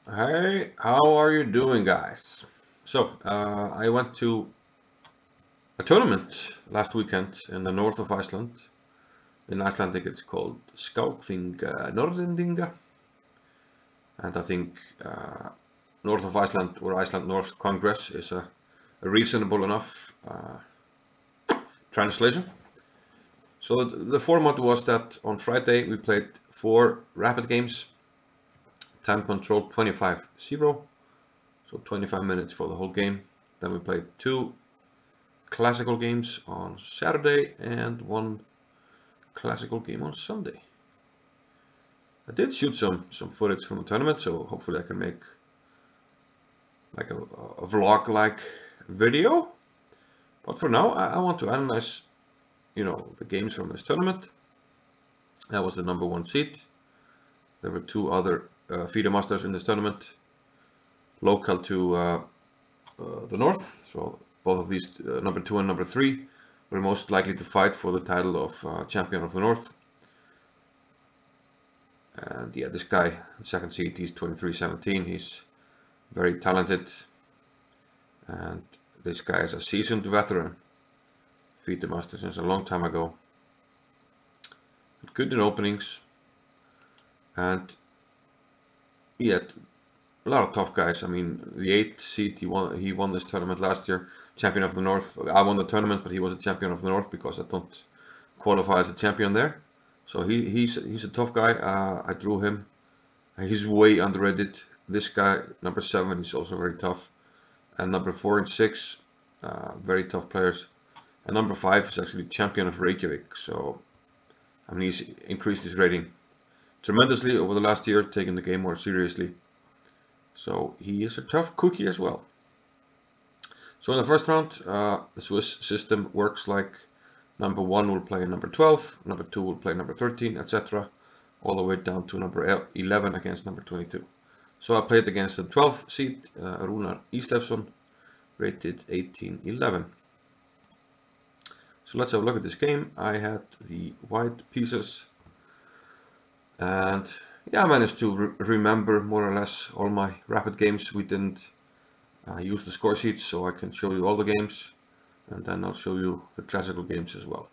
Hey, how are you doing, guys? I went to a tournament last weekend in the north of Iceland. In Icelandic, it's called Skakthing Nordlendinga, and I think North of Iceland or Iceland North Congress is a reasonable enough translation. So the format was that on Friday we played four rapid games, time control 25-0, so 25 minutes for the whole game. Then we played two classical games on Saturday and one classical game on Sunday. I did shoot some footage from the tournament, so hopefully I can make like a vlog like video. But for now, I want to analyze, the games from this tournament. That was the number one seed. There were two other FIDE masters in this tournament, local to the north. So both of these, number two and number three, were most likely to fight for the title of champion of the north. And yeah, this guy, second seed, he's 23-17. He's very talented. And this guy is a seasoned veteran. Beat the master since a long time ago. Good in openings. And yeah, a lot of tough guys. I mean, the eighth seed, he won this tournament last year. Champion of the North. I won the tournament, but he was a champion of the North because I don't qualify as a champion there. So he's a tough guy. I drew him. He's way underrated. This guy, number seven, is also very tough. And number four and six, very tough players. And number five is actually champion of Reykjavik. So I mean, he's increased his rating tremendously over the last year, taking the game more seriously. So he is a tough cookie as well. So in the first round, the Swiss system works like number one will play number 12, number two will play number 13, etc. All the way down to number 11 against number 22. So I played against the 12th seed, R.Isleifsson, rated 18-11. So let's have a look at this game. I had the white pieces, and yeah, I managed to remember more or less all my rapid games. We didn't use the score sheets, so I can show you all the games, and then I'll show you the classical games as well.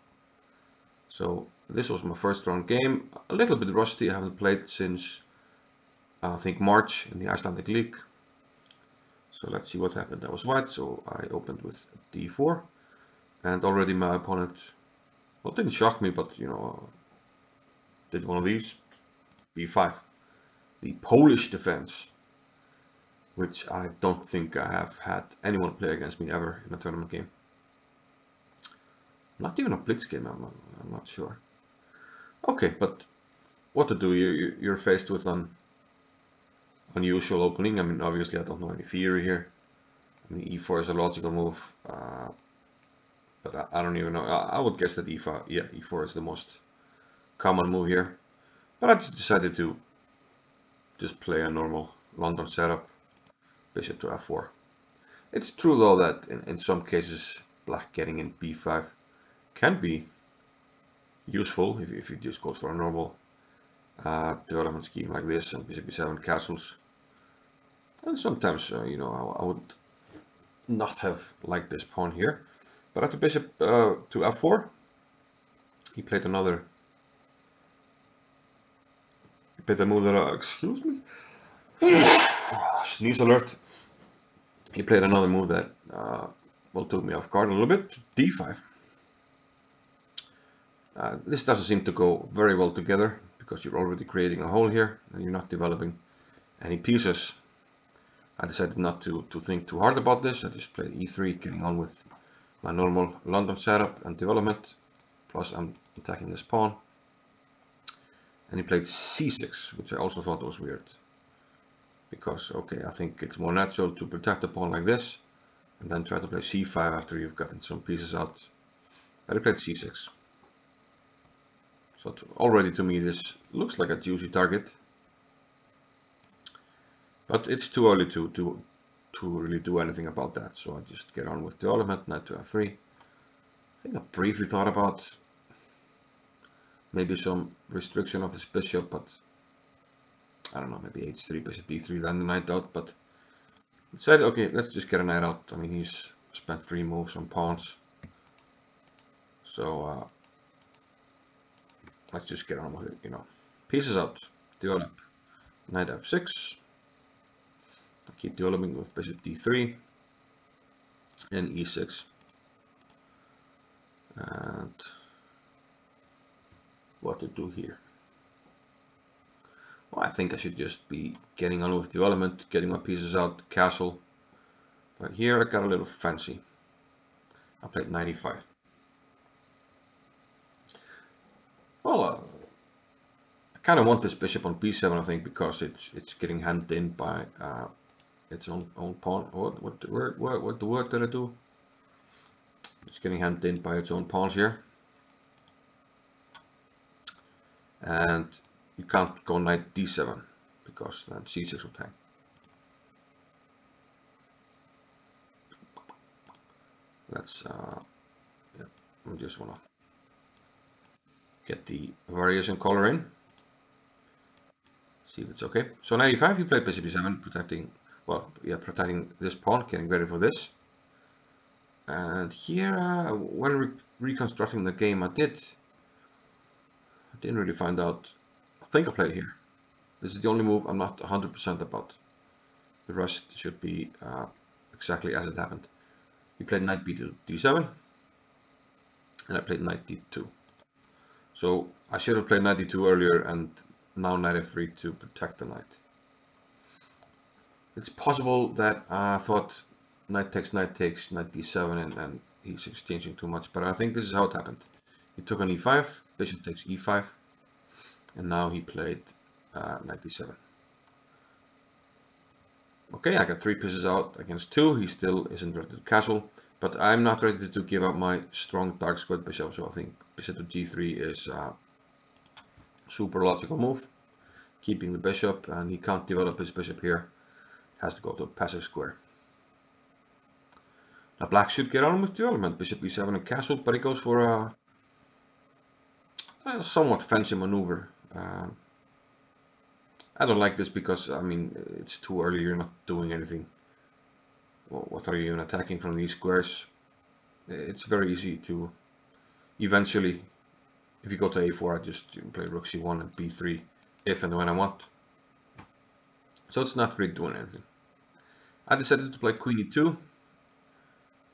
So this was my first round game, a little bit rusty. I haven't played since I think March in the Icelandic League. So let's see what happened. I was white, so I opened with d4, and already my opponent, well, didn't shock me, but did one of these, b5, the Polish defense, which I don't think I have had anyone play against me ever in a tournament game. Not even a blitz game, I'm not sure. Okay, but what to do? You're faced with an unusual opening. I mean, obviously I don't know any theory here. I mean, e4 is a logical move, but I don't even know. I would guess that e5, yeah, e4 is the most common move here. But I just decided to just play a normal London setup, bishop to f4. It's true though that in some cases black getting in b5 can be useful if you just go for a normal development scheme like this and bishop b7 castles. And sometimes, I would not have liked this pawn here. But after bishop to f4, he played another. He played a move that, excuse me, sneeze alert. He played another move that, well, took me off guard a little bit. d5. This doesn't seem to go very well together because you're already creating a hole here and you're not developing any pieces. I decided not to think too hard about this. I just played e3, getting on with my normal London setup and development. Plus I'm attacking this pawn. And he played c6, which I also thought was weird. Because, okay, I think it's more natural to protect the pawn like this and then try to play c5 after you've gotten some pieces out. But he played c6. So already to me this looks like a juicy target. But it's too early to really do anything about that. So I just get on with development, knight to f3. I think I briefly thought about maybe some restriction of this bishop, but I don't know, maybe h3, bishop d3, then the knight out, but said, okay, let's just get a knight out. I mean, he's spent 3 moves on pawns, so let's just get on with it, you know. Pieces out, develop, knight f6, keep developing with bishop d3, and e6, and what to do here? Well, I think I should just be getting on with development, getting my pieces out, castle, but here I got a little fancy. I played 95. Well, I kind of want this bishop on b7, I think, because it's getting hemmed in by its own pawn. What the word did I do? It's getting hemmed in by its own pawns here, and you can't go knight d7 because then c6 will hang. Let's yeah, I just wanna get the variation color in. See if it's okay. So 95, he played bishop e7, protecting, well, yeah, protecting this pawn, getting ready for this. And here, when reconstructing the game, I didn't really find out. I think I played here. This is the only move I'm not 100% about. The rest should be exactly as it happened. He played knight b to d7, and I played knight d2. So I should have played knight d2 earlier, and now knight f3 to protect the knight. It's possible that I thought knight takes, knight d7, and he's exchanging too much, but I think this is how it happened. He took on e5, bishop takes e5, and now he played knight d7. Okay, I got 3 pieces out against 2. He still isn't ready to castle, but I'm not ready to give up my strong dark squared bishop, so I think bishop to g3 is a super logical move. Keeping the bishop, and he can't develop his bishop here. Has to go to a passive square. Now black should get on with development. Bishop e7 and castle, but he goes for a somewhat fancy maneuver. I don't like this because, I mean, it's too early, you're not doing anything. Well, what are you even attacking from these squares? It's very easy to eventually, if you go to a4, I just play rook c1 and b3 if and when I want. So it's not really doing anything. I decided to play queen e2,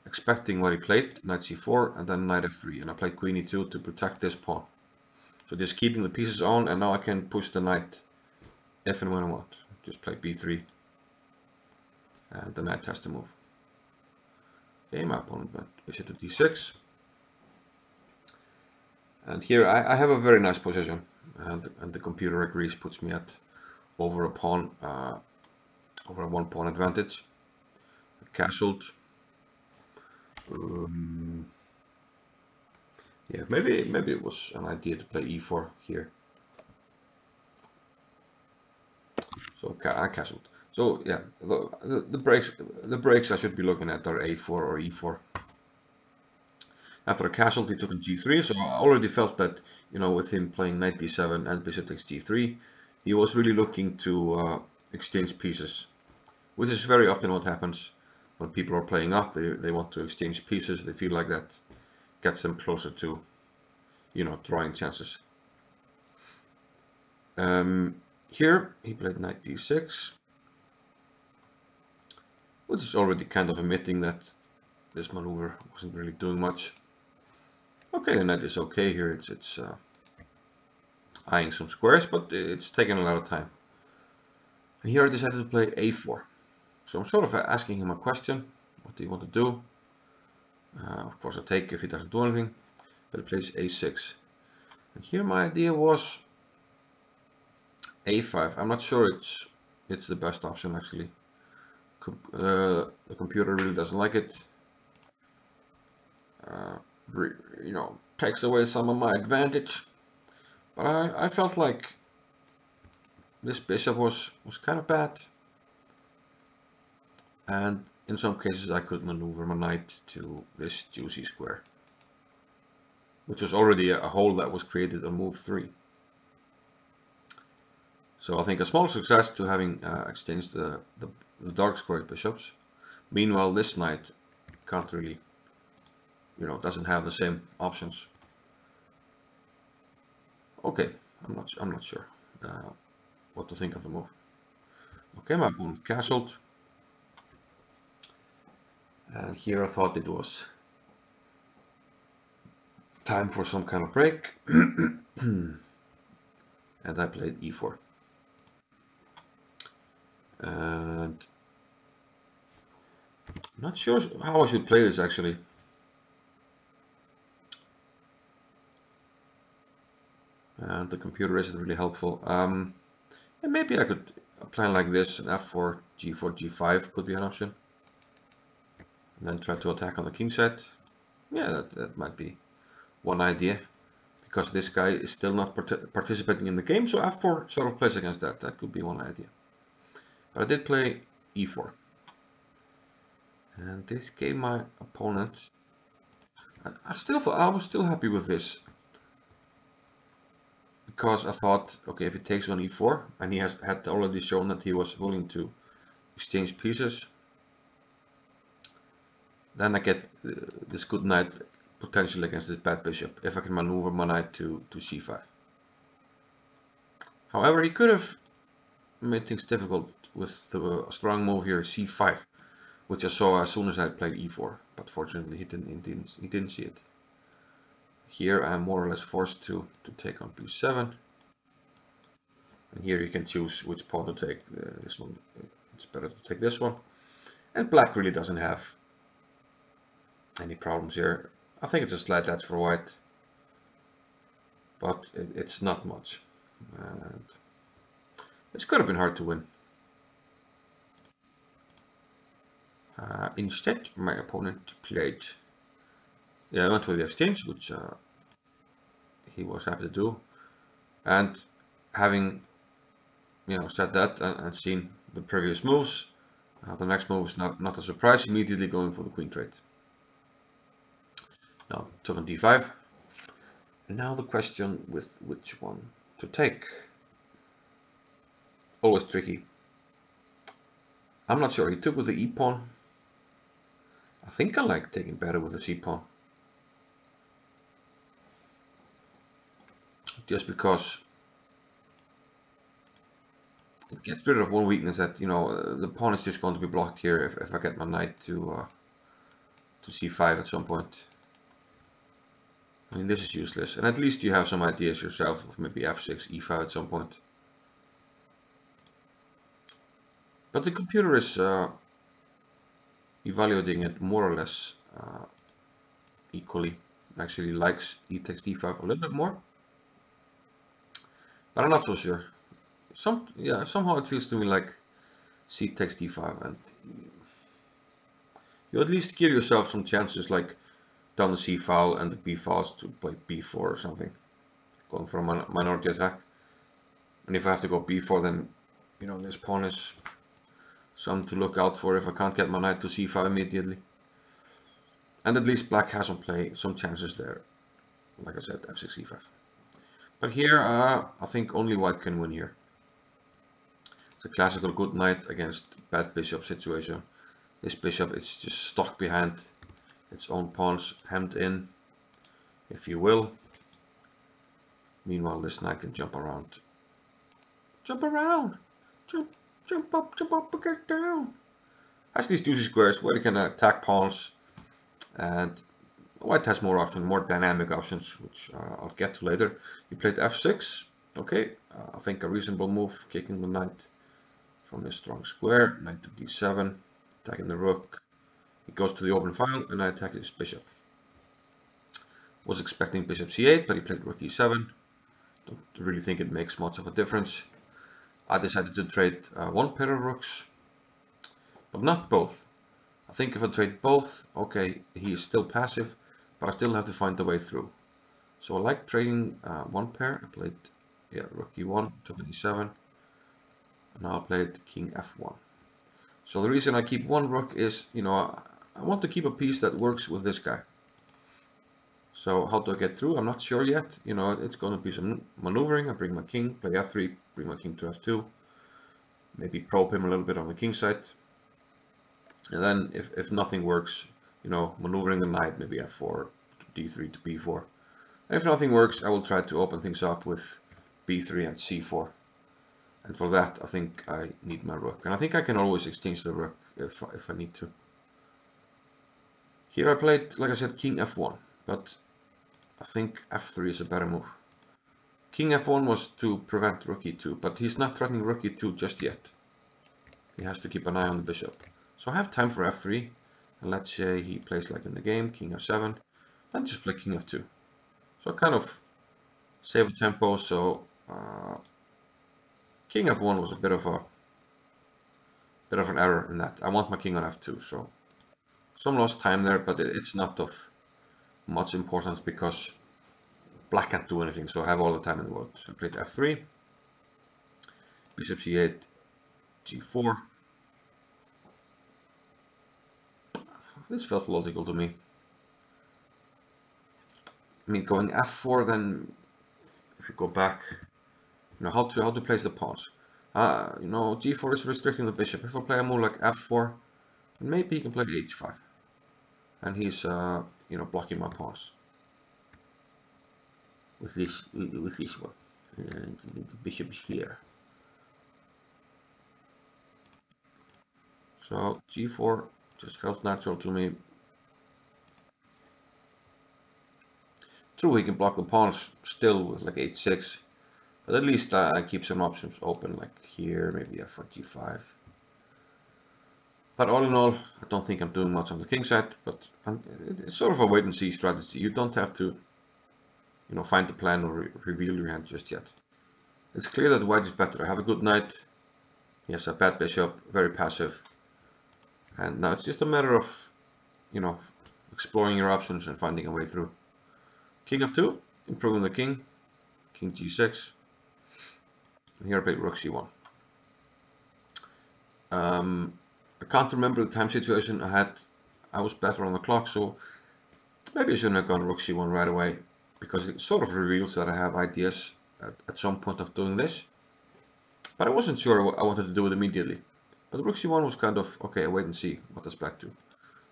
expecting what he played, knight c4 and then knight f3, and I played queen e2 to protect this pawn. So just keeping the pieces on, and now I can push the knight if and when I want. Just play b3, and the knight has to move. Okay, my opponent went bishop to d6. And here I have a very nice position, and the computer agrees, puts me at over a pawn, over a 1 pawn advantage. Castled. Yeah, maybe it was an idea to play e4 here. So I castled. So yeah, the breaks I should be looking at are a4 or e4. After a castle, he took on g3, so I already felt that, you know, with him playing knight d7 and bishop takes g3, he was really looking to exchange pieces, which is very often what happens when people are playing up. They want to exchange pieces. They feel like that gets them closer to, you know, drawing chances. Here he played knight d6, which is already kind of admitting that this maneuver wasn't really doing much. Okay, the knight is okay here. It's eyeing some squares, but it's taking a lot of time. And here I decided to play a4. So I'm sort of asking him a question. What do you want to do? Of course I take if he doesn't do anything, but he plays a6. And here my idea was a5. I'm not sure it's the best option actually. The computer really doesn't like it. You know, takes away some of my advantage. But I felt like this bishop was kind of bad. And in some cases I could maneuver my knight to this juicy square, which was already a hole that was created on move 3. So I think a small success to having exchanged the dark squared bishops. Meanwhile, this knight can't really, doesn't have the same options. Okay, I'm not sure what to think of the move. Okay, my opponent castled, and here I thought it was time for some kind of break, and I played e4. And I'm not sure how I should play this actually. And the computer isn't really helpful. And maybe I could plan like this, f4, g4, g5 could be an option. And then try to attack on the king side. Yeah, that might be one idea. Because this guy is still not participating in the game, so f4 sort of plays against that. That could be one idea. But I did play e4. And this gave my opponent... I was still happy with this. Because I thought, okay, if he takes on e4, and he had already shown that he was willing to exchange pieces, then I get this good knight potential against this bad bishop, if I can maneuver my knight to c5. However, he could have made things difficult with the strong move here, c5, which I saw as soon as I played e4, but fortunately he didn't see it. Here I'm more or less forced to take on b7. And here you can choose which pawn to take. This one, it's better to take this one. And black really doesn't have any problems here. I think it's a slight edge for white, but it's not much. And this could have been hard to win. Instead, my opponent played. Yeah, I went with the exchange, which he was happy to do. And having said that and seen the previous moves, the next move is not a surprise. Immediately going for the queen trade. Now took on d5. Now the question with which one to take. Always tricky. I'm not sure. He took with the e-pawn. I think I like taking better with the c-pawn. Just because it gets rid of one weakness that, the pawn is just going to be blocked here if I get my knight to c5 at some point. I mean, this is useless. And at least you have some ideas yourself of maybe f6, e5 at some point. But the computer is evaluating it more or less equally. Actually likes e takes d5 a little bit more. But I'm not so sure. Somehow it feels to me like c takes d5, and you at least give yourself some chances, like down the c file and the b files to play b4 or something, going for a minority attack. And if I have to go b4, then this pawn is something to look out for if I can't get my knight to c5 immediately. And at least black has some chances there. Like I said, f6, e5. But here, I think only white can win here. It's a classical good knight against bad bishop situation. This bishop is just stuck behind its own pawns, hemmed in, if you will. Meanwhile, this knight can jump around. Jump around! Jump up, and get down! Has these juicy squares where you can attack pawns, and white has more options, more dynamic options, which I'll get to later. He played f6. Okay, I think a reasonable move, kicking the knight from this strong square. Knight to d7, attacking the rook. He goes to the open file, and I attack his bishop. Was expecting bishop c8, but he played rook e7. Don't really think it makes much of a difference. I decided to trade one pair of rooks, but not both. I think if I trade both, okay, he is still passive, but I still have to find a way through. So I like trading one pair. I played rook e1, took an e7, and now I played king f1. So the reason I keep one rook is, I want to keep a piece that works with this guy. So how do I get through? I'm not sure yet. You know, it's going to be some maneuvering. I bring my king, play f3, bring my king to f2. Maybe probe him a little bit on the king side. And then if nothing works, you know, maneuvering the knight, maybe f4, d3 to b4. And if nothing works, I will try to open things up with b3 and c4. And for that, I think I need my rook. And I think I can always exchange the rook if I need to. Here I played, like I said, king f1. But I think f3 is a better move. King f1 was to prevent rook e2, but he's not threatening rook e2 just yet. He has to keep an eye on the bishop. So I have time for f3. And let's say he plays like in the game, king f7. Then just play king f2. So I kind of save the tempo. So king f1 was a bit of an error in that. I want my king on f2. So some lost time there, but it's not of much importance because black can't do anything. So I have all the time in the world. So I played f3, bishop c8, g4. This felt logical to me. I mean, going f4, then if you go back, you know, how to place the pawns. You know, g4 is restricting the bishop. If I play a move like f4, then maybe he can play h5, and he's you know, blocking my pawns with this one. And the bishop is here. So g4 just felt natural to me. True, he can block the pawns still with like h6, but at least I keep some options open, like here, maybe f4, g5. But all in all, I don't think I'm doing much on the king side, but it's sort of a wait and see strategy. You don't have to, you know, find the plan or reveal your hand just yet. It's clear that white is better. I have a good knight. He has a bad bishop, very passive. And now it's just a matter of, you know, exploring your options and finding a way through. King f2, improving the king. King g6. And here I play rook c1. I can't remember the time situation I had. I was better on the clock, so maybe I shouldn't have gone rook c1 right away, because it sort of reveals that I have ideas at some point of doing this. But I wasn't sure I wanted to do it immediately. But rook c1 was kind of, okay, wait and see, what does black do?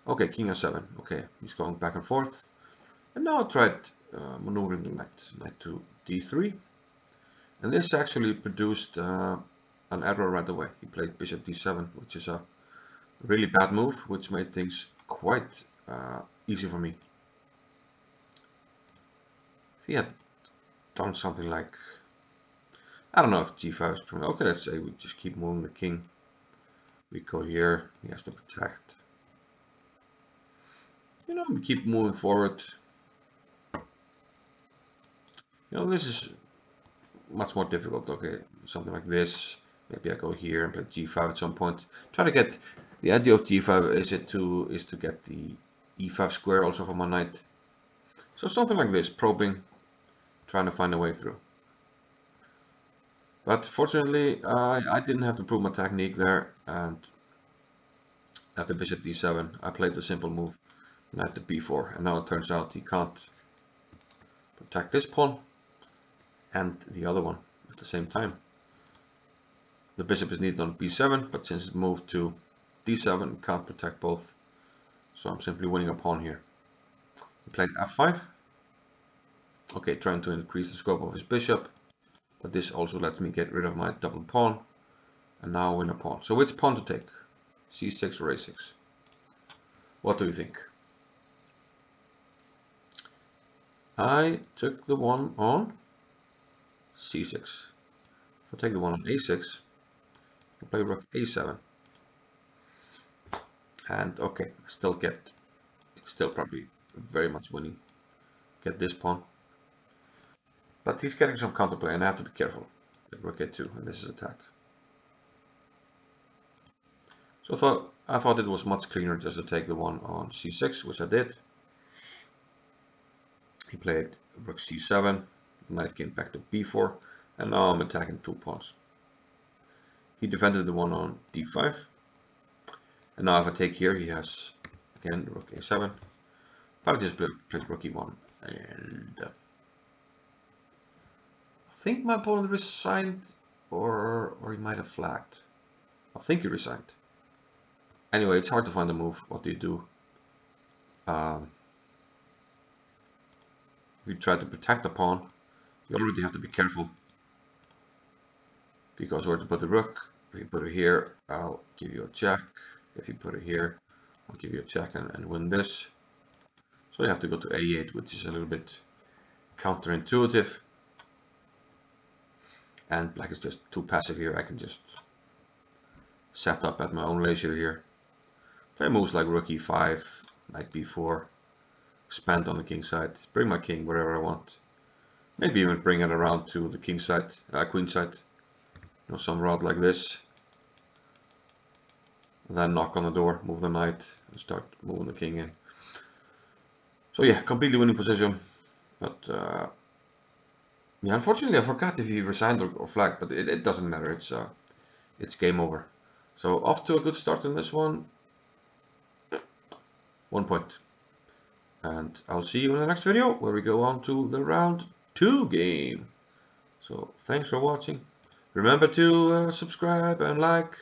Okay, king f7, okay, he's going back and forth. And now I tried maneuvering the knight to d3. And this actually produced an error right away. He played bishop d7, which is a really bad move, which made things quite easy for me. If he had done something like, I don't know if g5 is pretty, okay, let's say we just keep moving the king. We go here, he has to protect. You know, we keep moving forward. You know, this is much more difficult. Okay, something like this. Maybe I go here and play g5 at some point. Try to get, the idea of g5 is to get the e5 square also for my knight. So something like this, probing, trying to find a way through. But fortunately, I didn't have to prove my technique there, and after bishop d7, I played the simple move, knight to b4, and now it turns out he can't protect this pawn and the other one at the same time. The bishop is needed on b7, but since it moved to d7, it can't protect both, so I'm simply winning a pawn here. He played f5. Okay, trying to increase the scope of his bishop, but this also lets me get rid of my double pawn, and now win a pawn. So which pawn to take? c6 or a6? What do you think? I took the one on c6. If I take the one on a6, I play rook a7. And okay, I still get, it's still probably very much winning. Get this pawn. But he's getting some counterplay and I have to be careful. Rook a2, and this is attacked. So I thought it was much cleaner just to take the one on c6, which I did. He played rook c7, knight came back to b4, and now I'm attacking two pawns. He defended the one on d5, and now if I take here, he has again rook a7, but I just played rook e1. And I think my opponent resigned, or he might have flagged. I think he resigned. Anyway, it's hard to find a move. What do you do? If you try to protect the pawn, you already have to be careful. Because where to put the rook? If you put it here, I'll give you a check. If you put it here, I'll give you a check and win this. So you have to go to a8, which is a little bit counterintuitive. And black is just too passive here. I can just set up at my own leisure here. Play moves like rook e5, knight b4, expand on the king side, bring my king wherever I want. Maybe even bring it around to the king side, queen side. You know, some rod like this. And then knock on the door, move the knight, and start moving the king in. So yeah, completely winning position. But yeah, unfortunately I forgot if he resigned or flagged, but it doesn't matter. It's game over. So off to a good start in this one. 1 point. And I'll see you in the next video where we go on to the round 2 game. So thanks for watching. Remember to subscribe and like,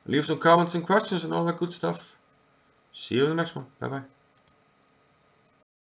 leave some comments and questions and all that good stuff. See you in the next one. Bye bye.